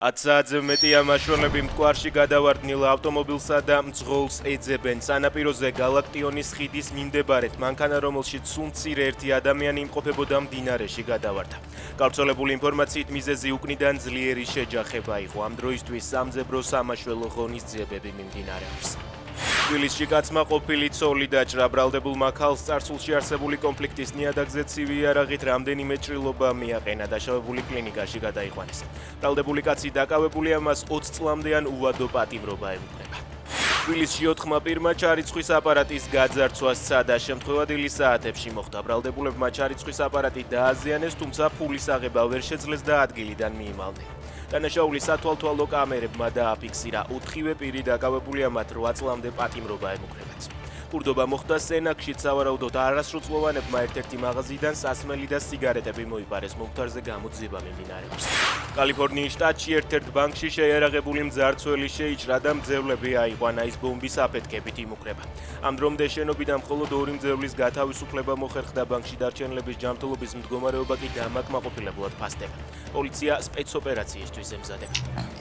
10-ზე მეტი ამაშველები მტკვარში გადავარდნილ ავტომობილსა და მძღოლს ეძებენ. სანაპიროზე გალაქტიონის ხიდის მიმდებარედ მანქანა, რომელშიც სულ მცირე ერთი ადამიანი იმყოფებოდა, მდინარეში გადავარდა. გავრცელებული ინფორმაციით მიზეზი უკნიდან ძლიერი შეჯახება იყო. ამ დროისთვის სამძებრო სამაშველო ღონისძიებები მიმდინარეობს. თბილისში კაცმა ყოფილი ცოლი დაჭრა. ბრალდებულმა ქალს წარსულში არსებული კონფლიქტის ნიადაგზე ცივი იარაღით რამდენიმე ჭრილობა მიაყენა. დაშავებული კლინიკაში გადაიყვანეს. ბრალდებული კაცი დაკავებულია, მას 20 წლამდე უვადო პატიმრობა ემუქრება. თბილისში 4-მა პირმა ჩარიცხვის აპარატის გაძარცვა სცადა. შემთხვევა დილის საათებში მოხდა. ბრალდებულებმა ჩარიცხვის აპარატი დააზიანეს, თუმცა ფულის აღება ვერ შეძლეს და ადგილიდან მიიმალნენ. დანაშაული სათვალთვალო კამერებმა დააფიქსირა. 4-ვე პირი დაკავებულია, მათ 8 წლამდე პატიმრობა ემუქრებათ. ბურდობა მოხდა სენაკშიც. სავარაუდოდ არასრულწლოვანებმა ერთ-ერთი მაღაზიიდან სასმელი და სიგარეტები მოიპარეს. მომხდარზე გამოძიება მიმდინარეობს. კალიფორნიის შტატში ერთ-ერთ ბანკში შეიარაღებული მძარცველი შეიჭრა და მძევლები აიყვანა. ის ბომბის აფეთქებით იმუქრება. ამ დრომდე შენობიდან მხოლოდ 2 მძევლის გათავისუფლება მოხერხდა. ბანკში დარჩენილების ჯანმრთელობის მდგომარეობა კი დამაკმაყოფილებულად ფასდება. პოლიცია სპეცოპერაციისთვის ემზადება.